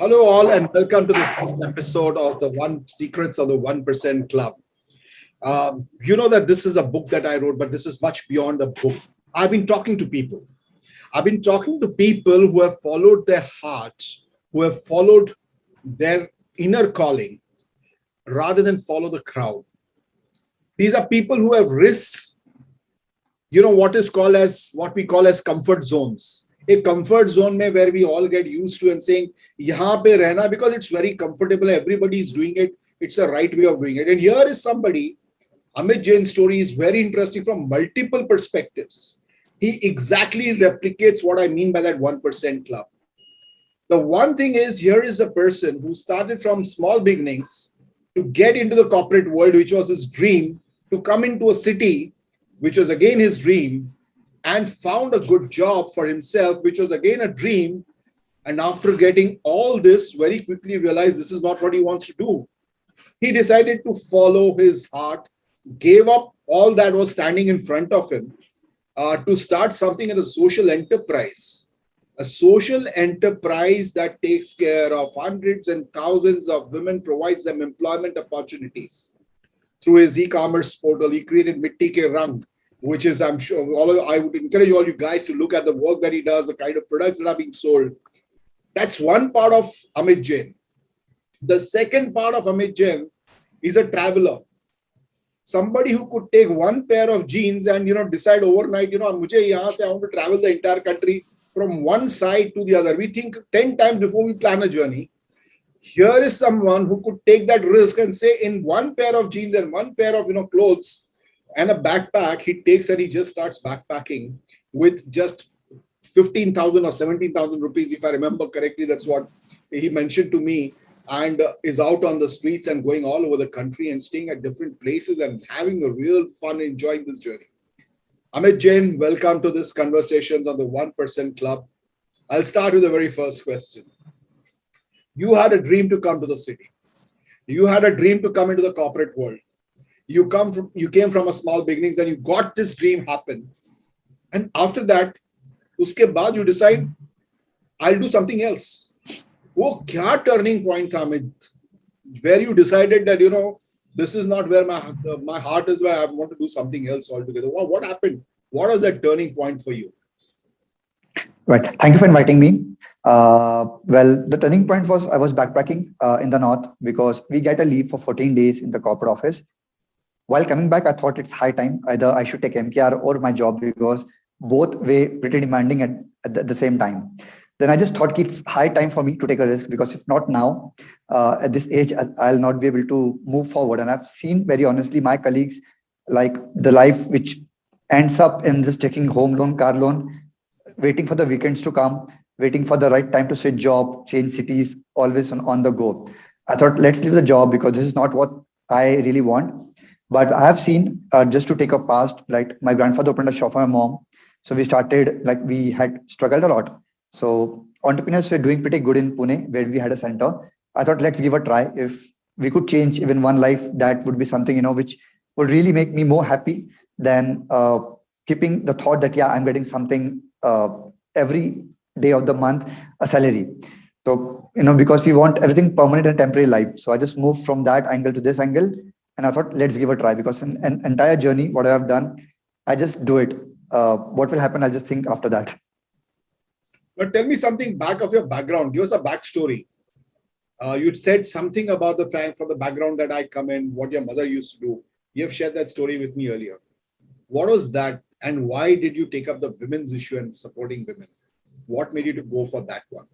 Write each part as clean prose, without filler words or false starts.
Hello, all, and welcome to this episode of the One Secrets of the 1% Club. You know that this is a book that I wrote, but this is much beyond a book. I've been talking to people. I've been talking to people who have followed their hearts, who have followed their inner calling rather than follow the crowd. These are people who have risked, what we call as comfort zones. A comfort zone mein where we all get used to and saying, yahan pe rehna because it's very comfortable, everybody is doing it, it's the right way of doing it. And here is somebody, Amit Jain's story is very interesting from multiple perspectives. He exactly replicates what I mean by that 1% club. The one thing is, here is a person who started from small beginnings to get into the corporate world, which was his dream, to come into a city, which was again his dream, and found a good job for himself, which was again a dream. And after getting all this, very quickly realized this is not what he wants to do. He decided to follow his heart, gave up all that was standing in front of him to start something as a social enterprise. A social enterprise that takes care of hundreds and thousands of women, provides them employment opportunities. Through his e-commerce portal, he created Mitti Ke Rang, which is, I'm sure, I would encourage all you guys to look at the work that he does, the kind of products that are being sold. That's one part of Amit Jain. The second part of Amit Jain is a traveler. Somebody who could take one pair of jeans and decide overnight, mujhe yahan se I want to travel the entire country from one side to the other. We think 10 times before we plan a journey. Here is someone who could take that risk and say, in one pair of jeans and one pair of clothes and a backpack, he takes and he just starts backpacking with just 15,000 or 17,000 rupees, if I remember correctly. That's what he mentioned to me, and is out on the streets and going all over the country and staying at different places and having a real fun enjoying this journey. Amit Jain, welcome to this Conversations on the 1% Club. I'll start with the very first question. You had a dream to come to the city. You had a dream to come into the corporate world. You came from a small beginnings and you got this dream happen. And after that, uske baad you decide, I'll do something else. Wo kya turning point tha, Amit, where you decided that, this is not where my heart is, where I want to do something else altogether. What happened? What was that turning point for you? Right. Thank you for inviting me. Well, the turning point was I was backpacking in the north because we get a leave for 14 days in the corporate office. While coming back, I thought it's high time. Either I should take MKR or my job because both were pretty demanding at the same time. Then I just thought it's high time for me to take a risk because if not now, at this age, I'll not be able to move forward. And I've seen very honestly my colleagues, like the life which ends up in just taking home loan, car loan, waiting for the weekends to come, waiting for the right time to switch job, change cities, always on the go. I thought, let's leave the job because this is not what I really want. But I have seen, just to take a past, like my grandfather opened a shop for my mom. So we started, like we had struggled a lot. So entrepreneurs were doing pretty good in Pune, where we had a center. I thought, let's give a try. If we could change even one life, that would be something, which would really make me more happy than keeping the thought that, yeah, I'm getting something every day of the month, a salary. So, because we want everything permanent and temporary life. So I just moved from that angle to this angle. And I thought, let's give a try because an entire journey, what I have done, I just do it. What will happen, I'll just think after that. But tell me something back of your background. Give us a backstory. You'd said something about the fact from the background that I come in, what your mother used to do. You have shared that story with me earlier. What was that? And why did you take up the women's issue and supporting women? What made you to go for that one?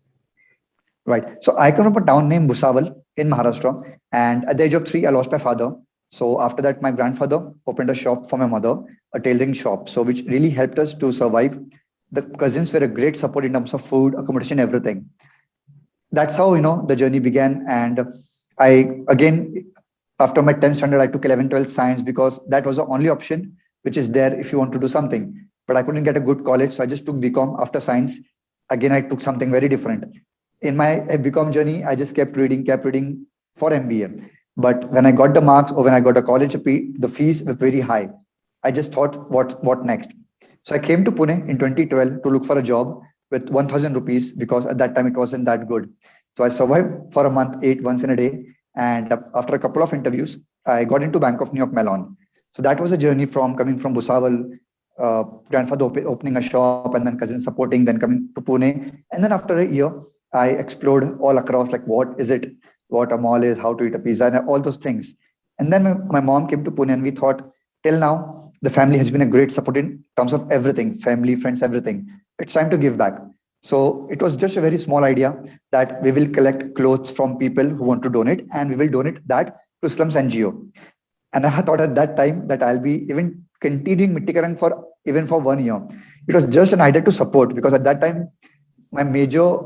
Right. So I come from a town named Bhusawal in Maharashtra. And at the age of 3, I lost my father. So after that, my grandfather opened a shop for my mother, a tailoring shop. So which really helped us to survive. The cousins were a great support in terms of food, accommodation, everything. That's how, the journey began. And again, after my 10th standard, I took 11, 12 science because that was the only option which is there if you want to do something. But I couldn't get a good college. So I just took BCom after science. Again, I took something very different. In my BCom journey, I just kept reading for MBA. But when I got the marks or when I got a college, the fees were very high. I just thought, what next? So I came to Pune in 2012 to look for a job with 1,000 rupees because at that time it wasn't that good. So I survived for a month, ate once in a day. And after a couple of interviews, I got into Bank of New York Mellon. So that was a journey from coming from Bhusawal, grandfather opening a shop, and then cousin supporting, then coming to Pune. And then after a year, I explored all across, like what is it, what a mall is, how to eat a pizza, and all those things. And then my mom came to Pune, and we thought, till now, the family has been a great support in terms of everything, family, friends, everything. It's time to give back. So it was just a very small idea that we will collect clothes from people who want to donate, and we will donate that to slums NGO. And I thought at that time that I'll be even continuing Mittikarang for even for 1 year. It was just an idea to support, because at that time my major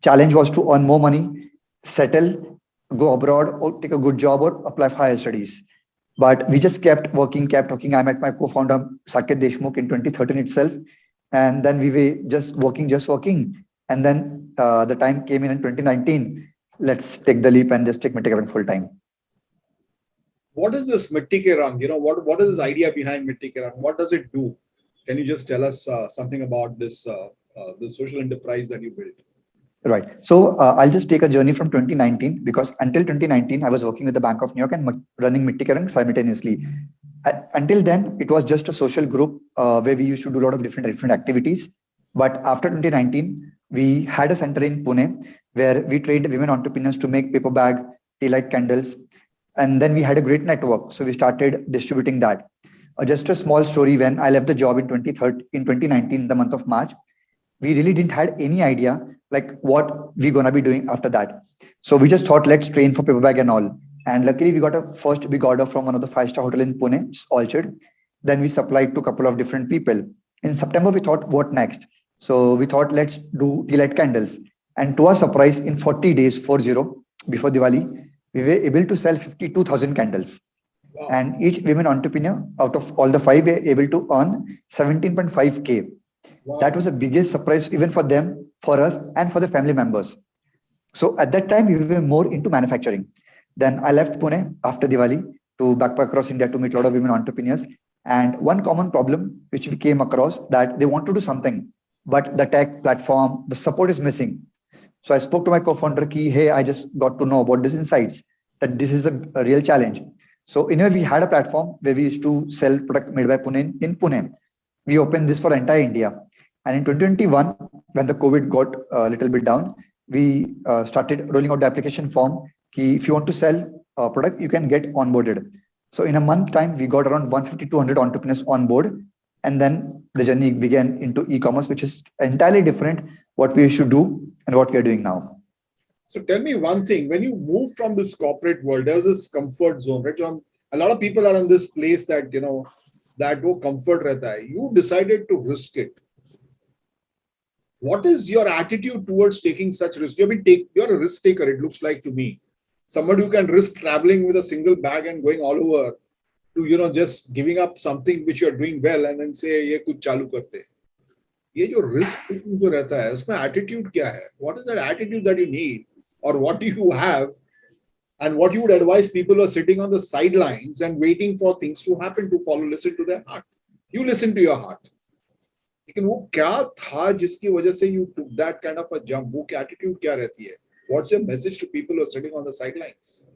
challenge was to earn more money, settle, go abroad, or take a good job, or apply for higher studies. But we just kept working, kept working. I met my co-founder Saket Deshmukh in 2013 itself, and then we were just working. And then the time came in 2019. Let's take the leap and just take Mittikarang full time. What is this Mitti Ke Rang? What is this idea behind Mitti Ke Rang? What does it do? Can you just tell us something about this social enterprise that you built? Right. So I'll just take a journey from 2019, because until 2019, I was working with the Bank of New York and running Mitti Karang simultaneously. Until then, it was just a social group where we used to do a lot of different activities. But after 2019, we had a center in Pune where we trained women entrepreneurs to make paper bag, tea light candles, and then we had a great network. So we started distributing that. Just a small story: when I left the job in 2019, the month of March, we really didn't had any idea like what we're gonna be doing after that. So we just thought, let's train for paper bag and all. And luckily, we got a first big order from one of the five-star hotel in Pune, Orchard. Then we supplied to a couple of different people. In September, we thought, what next? So we thought, let's do tea light candles. And to our surprise, in 40 days, 40, before Diwali, we were able to sell 52,000 candles. Wow. And each women entrepreneur out of all the five were able to earn 17.5K. Wow. That was the biggest surprise even for them, for us, and for the family members. So at that time, we were more into manufacturing. Then I left Pune after Diwali to backpack across India to meet a lot of women entrepreneurs. And one common problem which we came across, that they want to do something, but the tech platform, the support is missing. So I spoke to my co-founder ki, hey, I just got to know about this insights, that this is a real challenge. So in a way, we had a platform where we used to sell product made by Pune in Pune. We opened this for entire India. And in 2021, when the COVID got a little bit down, we started rolling out the application form. If you want to sell a product, you can get onboarded. So in a month time, we got around 150 to 200 entrepreneurs on board. And then the journey began into e-commerce, which is entirely different what we should do and what we are doing now. So tell me one thing: when you move from this corporate world, there's this comfort zone, right? John? A lot of people are in this place that that wo comfort rehta hai. You decided to risk it. What is your attitude towards taking such risk? You're a risk taker, it looks like to me. Somebody who can risk traveling with a single bag and going all over to just giving up something which you're doing well and then say ye kuch chalu karte. ये जो risk taking जो रहता है उसमें attitude क्या है? What is that attitude that you need, or what do you have, and what you would advise people who are sitting on the sidelines and waiting for things to happen to follow, listen to their heart? You listen to your heart. लेकिन वो क्या था जिसकी वजह से you took that kind of a jump? वो क्या attitude क्या रहती है? What's your message to people who are sitting on the sidelines?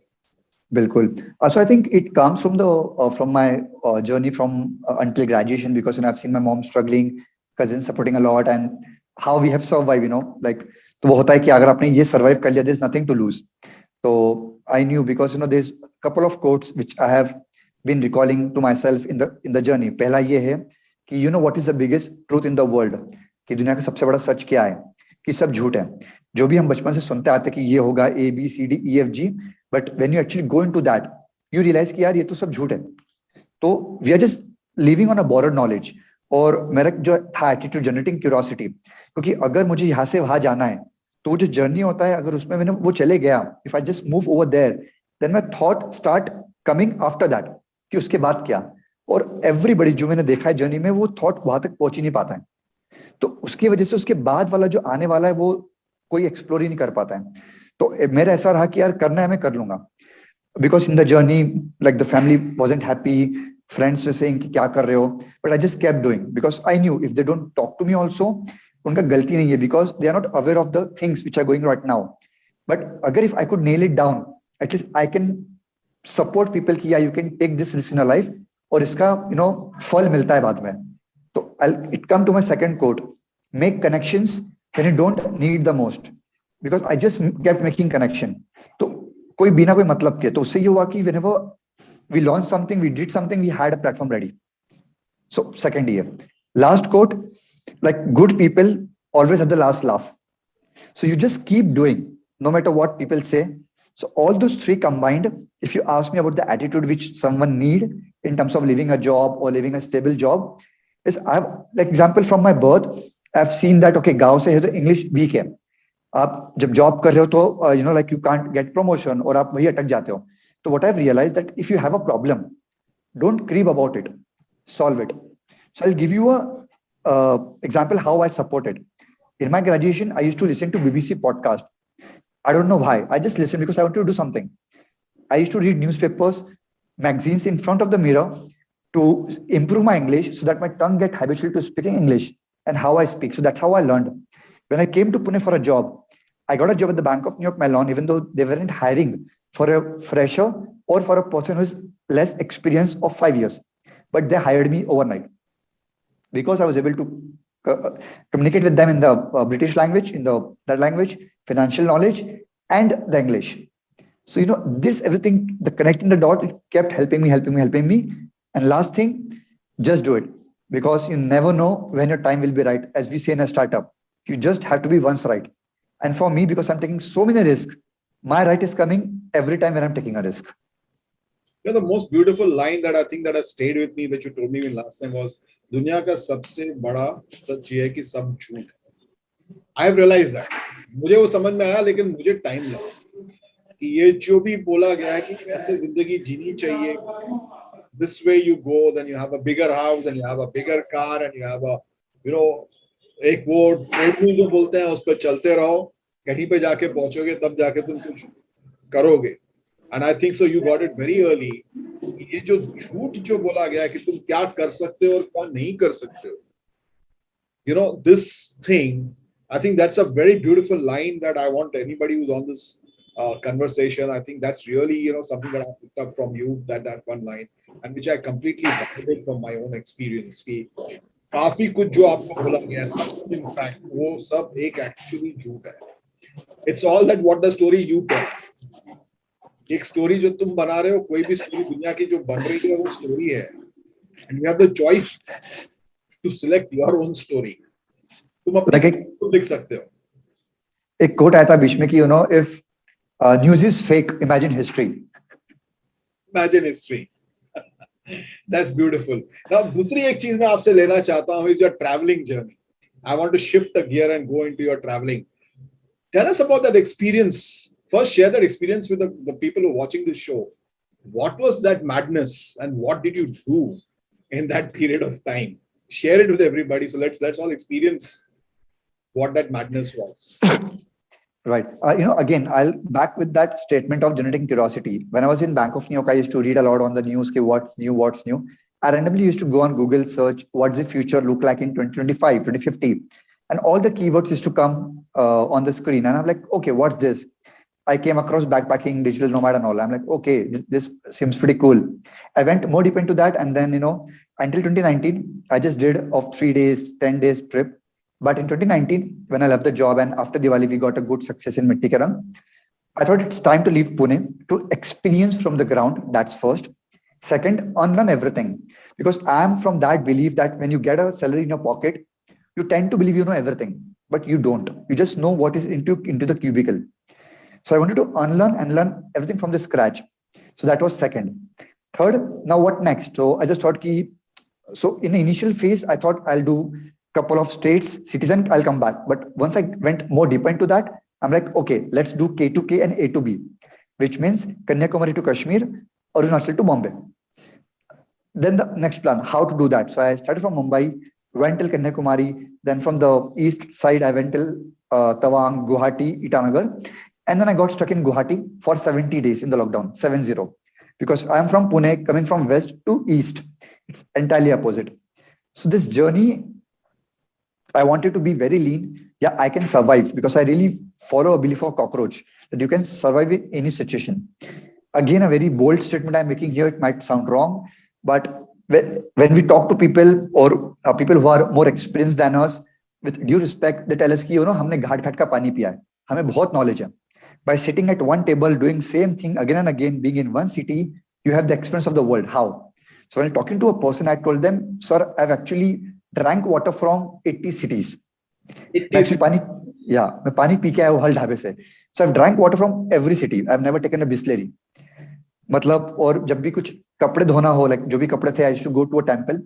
Bilkul. So I think it comes from my journey from until graduation, because I've seen my mom struggling, cousins supporting a lot, and how we have survived. Like तो वो होता है कि अगर आपने ये survive कर लिया, there's nothing to lose. So I knew, because there's a couple of quotes which I have been recalling to myself in the journey. पहला ये है कि what is the biggest truth in the world, कि दुनिया का सबसे बड़ा सच क्या है, कि सब झूठ है. जो भी हम बचपन से सुनते आते कि ये होगा ABCDEFG, but when you actually go into that, you realize कि यार ये तो सब झूठ है. तो we are just living on a borrowed knowledge. और मेरा जो था एटीट्यूड, जनरेटिंग क्यूरियोसिटी, क्योंकि अगर मुझे यहाँ से वहां जाना है तो वो जो जर्नी होता है, अगर उसमें मैंने वो चले गया, if I just move over there, then my thought start coming after that कि उसके बाद क्या. और एवरीबडी जो मैंने देखा है जर्नी में, वो थॉट वहां तक पहुंच ही नहीं पाता है. तो उसकी वजह से उसके बाद वाला जो आने वाला है वो कोई एक्सप्लोर ही नहीं कर पाता है. तो मेरा ऐसा रहा कि यार करना है, मैं कर लूंगा. Because in the journey, like the family wasn't happy, friends saying कि क्या कर रहे हो, but I just kept doing, because I knew if they don't talk to me also, उनका गलती नहीं है, because they are not aware of the things which are going right now. But agar if I could nail it down, at least I can support people कि yeah, you can take this risk in your life और इसका फल मिलता है बाद में. तो it come to my second quote: make connections when you don't need the most, because I just kept making connection. तो कोई बिना कोई मतलब के, तो उससे ये हुआ कि whenever we launched something, we did something, we had a platform ready. So second year, last quote, like good people always have the last laugh. So you just keep doing no matter what people say. So all those three combined, if you ask me about the attitude which someone need in terms of leaving a job or living a stable job, is I've like example from my birth, I've seen that okay, गांव से है तो English weak है. आप जब job कर रहे हो तो like you can't get promotion और आप वही अटक जाते हो. So what I've realized that if you have a problem, don't creep about it, solve it. So I'll give you a example how I support it. In my graduation, I used to listen to BBC podcast. I don't know why. I just listened because I wanted to do something. I used to read newspapers, magazines in front of the mirror to improve my English so that my tongue get habitual to speaking English and how I speak. So that's how I learned. When I came to Pune for a job, I got a job at the Bank of New York Mellon, even though they weren't hiring for a fresher or for a person who's less experience of 5 years. But they hired me overnight because I was able to communicate with them in the British language, in that language, financial knowledge, and the English. So this everything, the connecting the dot, it kept helping me, helping me, helping me. And last thing, just do it, because you never know when your time will be right. As we say in a startup, you just have to be once right. And for me, because I'm taking so many risks, my right is coming every time when I'm taking a risk. The most beautiful line that I think that has stayed with me, which you told me last time, was दुनिया का सबसे बड़ा सच ये है कि सब झूठ है. I have realized that. मुझे वो समझ में आया, लेकिन मुझे टाइम लगा कि ये जो भी बोला गया है कि ऐसे जिंदगी जीनी चाहिए, this way you go, then you have a bigger house and you have a bigger car and you have a एक वो ट्रेडमिल जो बोलते हैं उस पर चलते रहो, कहीं पे जाके पहुंचोगे तब जाके तुम कुछ करोगे. And I think so you got it very early. ये जो झूठ जो बोला गया है कि तुम क्या कर सकते हो और क्या नहीं कर सकते हो, this thing, I think that's a very beautiful line that I want anybody who's on this conversation. I think that's really something that I picked up from you, that one line, and which I completely validate from my own experience. कि काफी कुछ जो आपको बोला गया है, सब in fact वो सब एक actually झूठ है. It's all that what the story you tell. एक स्टोरी जो तुम बना रहे हो, कोई भी स्टोरी दुनिया की जो बन रही है वो स्टोरी है, and you have the choice to select your own story. तुम अपनी खुद लिख सकते हो. एक कोट आया था बीच में कि if news is fake, imagine history. Imagine history. That's beautiful. Now दूसरी एक चीज मैं आपसे लेना चाहता हूं is your travelling journey. I want to shift the gear and go into your travelling. Tell us about that experience. First, share that experience with the people who are watching this show. What was that madness and what did you do in that period of time? Share it with everybody. So let's all experience what that madness was. Right. Again, I'll back with that statement of generating curiosity. When I was in Bank of New York, I used to read a lot on the news, what's new. I randomly used to go on Google, search what's the future look like in 2025, 2050. And all the keywords used to come on the screen. And I'm like, okay, what's this? I came across backpacking, digital nomad and all. I'm like, okay, this seems pretty cool. I went more deep into that. And then, until 2019, I just did a 3 days, 10 days trip. But in 2019, when I left the job and after Diwali, we got a good success in Mitti, I thought it's time to leave Pune to experience from the ground. That's first. Second, unlearn everything. Because I'm from that belief that when you get a salary in your pocket, you tend to believe you know everything, but you don't. You just know what is into the cubicle. So I wanted to unlearn and learn everything from the scratch. So that was second. Third, now what next? So I just thought so in the initial phase, I thought I'll do a couple of states, cities, and I'll come back. But once I went more deeper into that, I'm like, okay, let's do K to K and A to B, which means Kanyakumari to Kashmir, Arunachal to Bombay. Then the next plan, how to do that. So I started from Mumbai, went till Kanyakumari. Then from the east side, I went till Tawang, Guwahati, Itanagar. And then I got stuck in Guwahati for 70 days in the lockdown, 70. Because I'm from Pune, coming from west to east. It's entirely opposite. So this journey, I wanted to be very lean. Yeah, I can survive because I really follow a belief of cockroach that you can survive in any situation. Again, a very bold statement I'm making here. It might sound wrong, but when we talk to people or people who are more experienced than us, with due respect, they tell us कि हमने घाट घाट का पानी पिया है, हमें बहुत knowledge है. By sitting at one table, doing same thing again and again, being in one city, you have the experience of the world. How? So when talking to a person, I told them, sir, I've actually drank water from 80 cities. मैं actually पानी, yeah, मैं पानी P के आया हूँ हर ढाबे से. So I've drank water from every city. I've never taken a Bisleri. मतलब और जब भी कुछ कपड़े धोना हो, लाइक जो भी कपड़े थे, I used to go to a temple.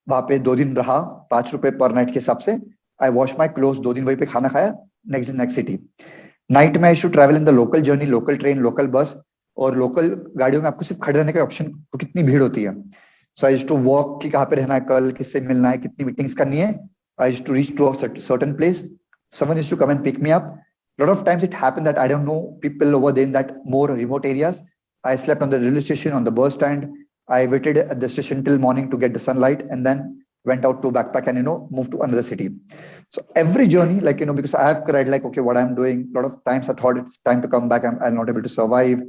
वहां पे 2 दिन रहा, ₹5 पर नाइट के हिसाब से. आई वॉश माई क्लोथ, 2 दिन वहीं पे खाना खाया, नेक्स्ट सिटी. नाइट में I should travel in the local journey, local train, local bus. और लोकल गाड़ियों में आपको सिर्फ खड़े रहने का ऑप्शन, तो कितनी भीड़ होती है. सो आई यूज्ड टू वॉक कि कहाँ पे रहना है, कल किससे मिलना है, कितनी मीटिंग्स करनी है. I used to reach to a certain place. Someone used to come and pick me up. A lot of times it happened that I don't know people over there in that more remote areas. I slept on the railway station, on the bus stand. I waited at the station till morning to get the sunlight, and then went out to backpack and move to another city. So every journey, like because I have cried like, okay, what I'm doing. A lot of times I thought it's time to come back. I'm not able to survive.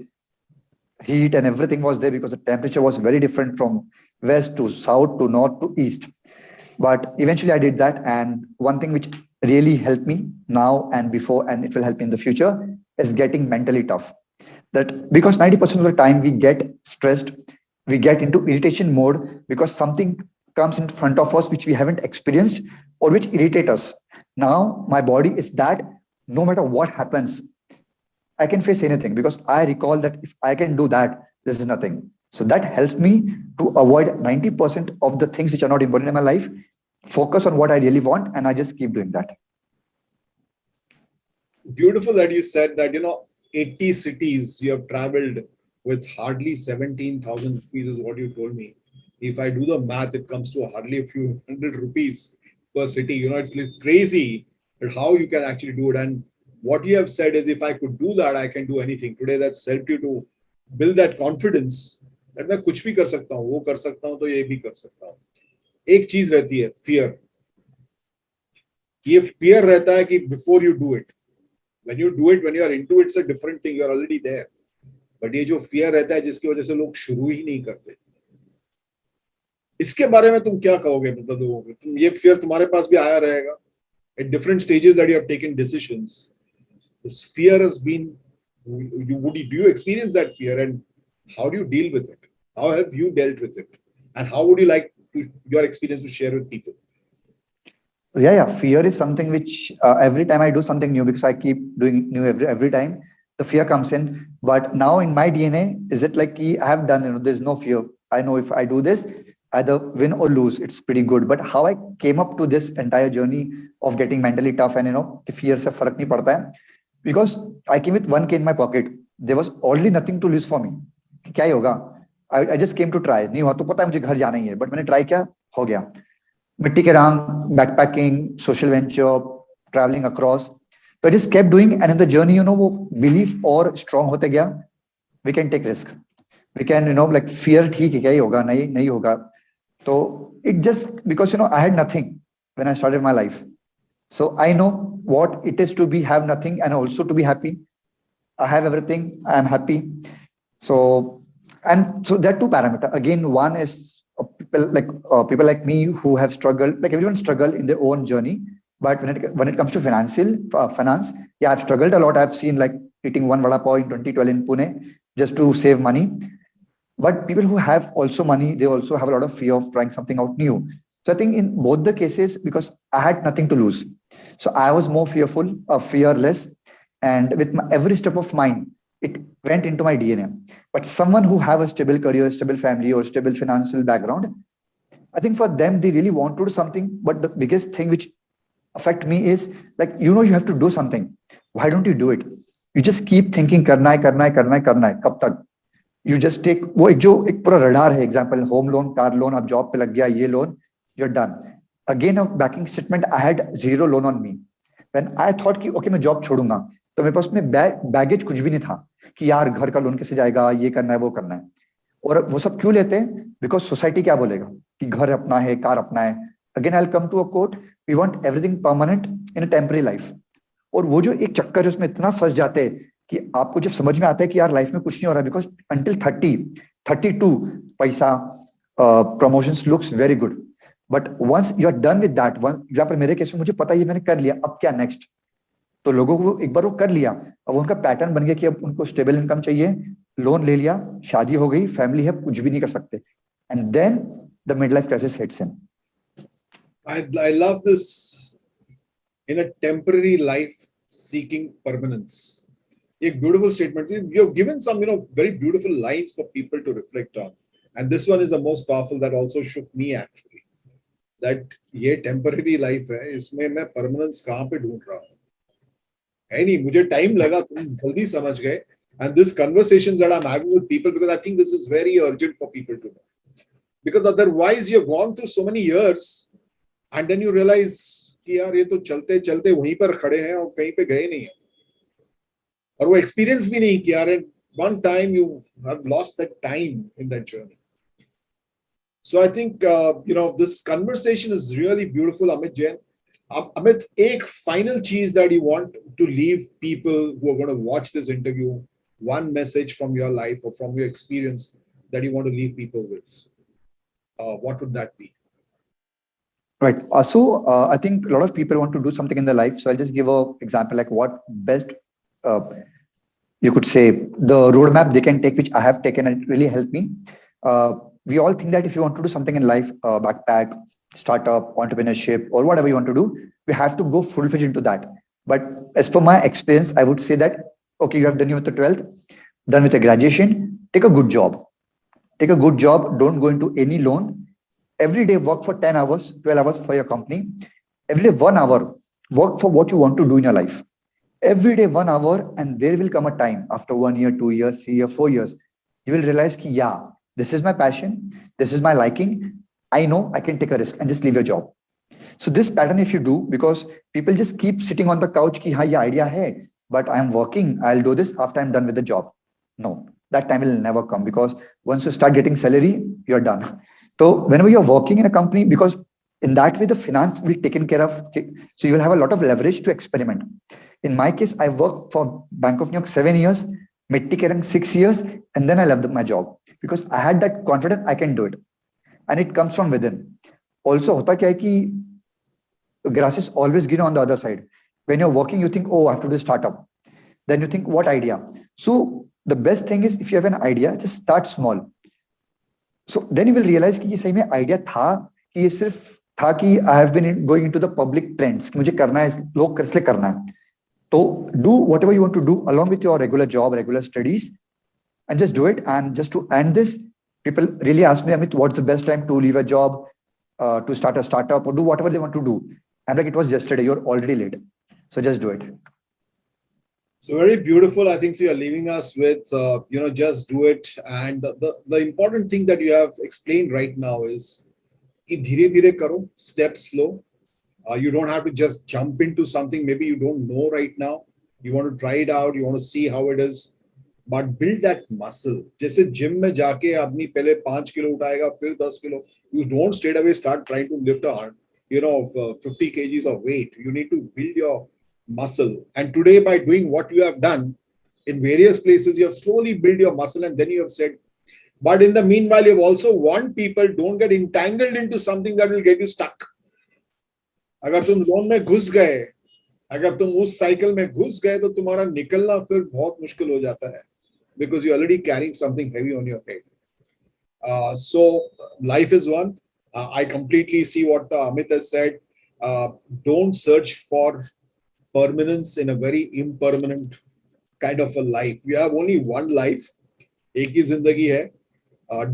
Heat and everything was there because the temperature was very different from west to south to north to east. But eventually I did that, and one thing which really helped me now and before, and it will help me in the future, is getting mentally tough. That because 90% of the time we get stressed, we get into irritation mode because something comes in front of us which we haven't experienced or which irritate us. Now my body is that no matter what happens, I can face anything because I recall that if I can do that, this is nothing. So that helps me to avoid 90% of the things which are not important in my life, focus on what I really want, and I just keep doing that. Beautiful that you said that 80 cities you have traveled with hardly 17,000 rupees is what you told me. If I do the math, it comes to hardly a few hundred rupees per city. It's like crazy but how you can actually do it. And what you have said is, if I could do that, I can do anything. Today that's helped you to build that confidence that मैं कुछ भी कर सकता हूँ, वो कर सकता हूँ, तो ये भी कर सकता हूँ. एक चीज रहती है, फियर. ये फियर रहता है कि before you do it, when you do it, when you are into it, it's a different thing. You are already there. But ये जो fear रहता है जिसकी वजह से लोग शुरू ही नहीं करते, इसके बारे में तुम क्या कहोगे? मतलब लोगों को तुम ये fear तुम्हारे पास भी आया रहेगा at different stages that you have taken decisions. This fear has been, do you experience that fear, and how do you deal with it? How have you dealt with it, and how would you like your experience to share with people? Yeah. Fear is something which every time I do something new, because I keep doing new every time, the fear comes in. But now in my DNA, is it like I have done, there's no fear. I know if I do this, either win or lose, it's pretty good. But how I came up to this entire journey of getting mentally tough and fear se farak nahi padta hai, because I came with 1K in my pocket. There was already nothing to lose for me. क्या ही होगा? I just came to try. नहीं हुआ तो पता है मुझे घर जाना ही है, but मैंने ट्राई किया, हो गया. मिट्टी के रंग, backpacking, social venture, traveling across. So I just kept doing, and in the journey, वो belief और strong होते गया. We can take risk. We can, like fear ठीक है, क्या ही होगा, नहीं होगा. So it just, because I had nothing when I started my life. So I know what it is to have nothing and also to be happy. I have everything. I am happy. So there are two parameters. Again, one is people like me who have struggled, like everyone struggle in their own journey. But when it comes to finance, yeah, I've struggled a lot. I've seen like eating one vada pav in 2012 in Pune just to save money. But people who have also money, they also have a lot of fear of trying something out new. So I think in both the cases, because I had nothing to lose, so I was more fearful, fearless, and with every step of mine, it went into my DNA. But someone who have a stable career, stable family, or stable financial background, I think for them, they really want to do something. But the biggest thing which affect me is like, you have to do something. Why don't you do it? You just keep thinking, करना है, कब तक? You just take वो एक पूरा radar है, example, home loan, car loan, अब job पे लग गया, ये loan, you're done. Again, a backing statement, I had 0 loan on me. When I thought कि okay मैं job छोड़ूंगा, तो मेरे पास में baggage कुछ भी नहीं था कि यार घर का लोन कैसे जाएगा, ये करना है, वो करना है. और वो सब क्यों लेते हैं? Because society क्या बोलेगा कि घर अपना है, कार अपना है. Again, I'll come to a quote. We want everything permanent in a temporary life. और वो जो एक चक्कर है उसमें इतना फंस जाते हैं कि आपको जब समझ में आता है कि यार लाइफ में कुछ नहीं हो रहा, बिकॉज अंटिल 32 पैसा, promotions looks very good, but once you are done with that, one example मेरे केस में मुझे पता है ये मैंने कर लिया, अब क्या नेक्स्ट? तो लोगों को एक बार वो कर लिया, अब उनका पैटर्न बन गया कि अब उनको स्टेबल इनकम चाहिए, लोन ले लिया, शादी हो गई, फैमिली है, कुछ भी नहीं कर सकते, and then the mid life crisis hits in. I love this. In a temporary life seeking permanence. A beautiful statement. You have given some, very beautiful lines for people to reflect on. And this one is the most powerful that also shook me actually. That ये temporary life है, इसमें मैं permanence कहाँ पे ढूंढ रहा हूँ? है नहीं, मुझे time लगा, तुम जल्दी समझ गए. And this conversations that I'm having with people, because I think this is very urgent for people to know. Because otherwise you've gone through so many years and then you realize कि यार ये तो चलते चलते वहीं पर खड़े हैं और कहीं पे गए नहीं है और वो एक्सपीरियंस भी नहीं किया. And one time you have lost that time in that journey. So I think this conversation is really beautiful. Amit Jain, Amit, एक final चीज that you want to leave people who are going to watch this interview, one message from your life or from your experience that you want to leave people with, what would that be? Right. So I think a lot of people want to do something in their life. So I'll just give an example like what best, uh, you could say, the roadmap they can take, which I have taken and it really helped me. We all think that if you want to do something in life, backpack, startup, entrepreneurship, or whatever you want to do, we have to go full-fledged into that. But as per my experience, I would say that, okay, you have done with the 12th, done with a graduation, take a good job. Take a good job. Don't go into any loan. Every day work for 10 hours, 12 hours for your company. Every day 1 hour work for what you want to do in your life. Every day 1 hour, and there will come a time after 1 year, 2 years, 3 years, 4 years, you will realize ki, yeah, this is my passion, this is my liking. I know I can take a risk and just leave your job. So this pattern, if you do, because people just keep sitting on the couch ki, yeah, idea hai, but I'm working, I'll do this after I'm done with the job. No, that time will never come, because once you start getting salary, you're done. So whenever you're working in a company, because in that way, the finance will be taken care of. So you will have a lot of leverage to experiment. In my case, I worked for Bank of New York 7 years, Mitti 6 years, and then I left my job because I had that confidence I can do it. And it comes from within. Also, hota kya hai ki grass is always green on the other side. When you're working, you think, oh, I have to do a startup. Then you think, what idea? So the best thing is if you have an idea, just start small. So then you will realize कि ये सही में idea था कि ये सिर्फ था कि I have been going into the public trends कि मुझे करना है, लोग इसलिए करना है. So do whatever you want to do along with your regular job, regular studies, and just do it. And just to end this, people really ask me, Amit, what's the best time to leave a job, to start a startup, or do whatever they want to do? I'm like, it was yesterday. You're already late. So just do it. So very beautiful. I think so. You're leaving us with, just do it. And the important thing that you have explained right now is, कि धीरे धीरे करो, step slow. You don't have to just jump into something. Maybe you don't know right now. You want to try it out. You want to see how it is. But build that muscle. जैसे gym में जाके आदमी पहले 5 kilo उठाएगा, फिर 10 kilo. You don't straight away start trying to lift 50 kgs of weight. You need to build your muscle. And today, by doing what you have done in various places, you have slowly built your muscle, and then you have said, but in the meanwhile, you have also warned people, don't get entangled into something that will get you stuck. अगर तुम loan में घुस गए, अगर तुम उस cycle में घुस गए, तो तुम्हारा निकलना फिर बहुत मुश्किल हो जाता है, because you're already carrying something heavy on your head. So life is one. I completely see what Amit has said. Don't search for permanence in a very impermanent kind of a life. You have only one life. एक ही जिंदगी है.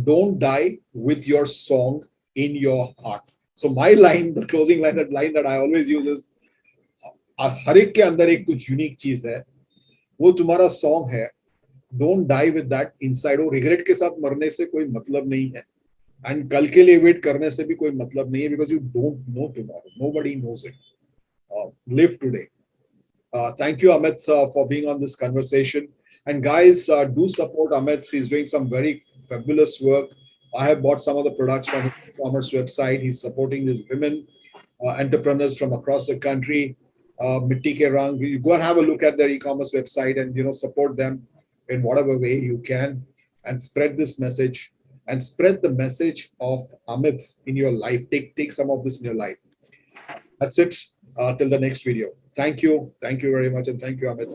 Don't die with your song in your heart. So my line, the closing line, that line that I always use is, हर एक के अंदर एक कुछ unique चीज है, वो तुम्हारा सॉन्ग है. Don't die with that inside. वो रिग्रेट के साथ मरने से कोई मतलब नहीं है, एंड कल के लिए वेट करने से भी कोई मतलब नहीं है, because you don't know tomorrow. Nobody knows it. Live today. Thank you, Amit, for being on this conversation. And guys, do support Amit. He's doing some very fabulous work. I have bought some of the products from his e-commerce website. He's supporting these women entrepreneurs from across the country. Mitti Ke Rang. You go and have a look at their e-commerce website and support them in whatever way you can, and spread this message, and spread the message of Amit in your life. Take some of this in your life. That's it. Till the next video. Thank you very much, and thank you, Amit.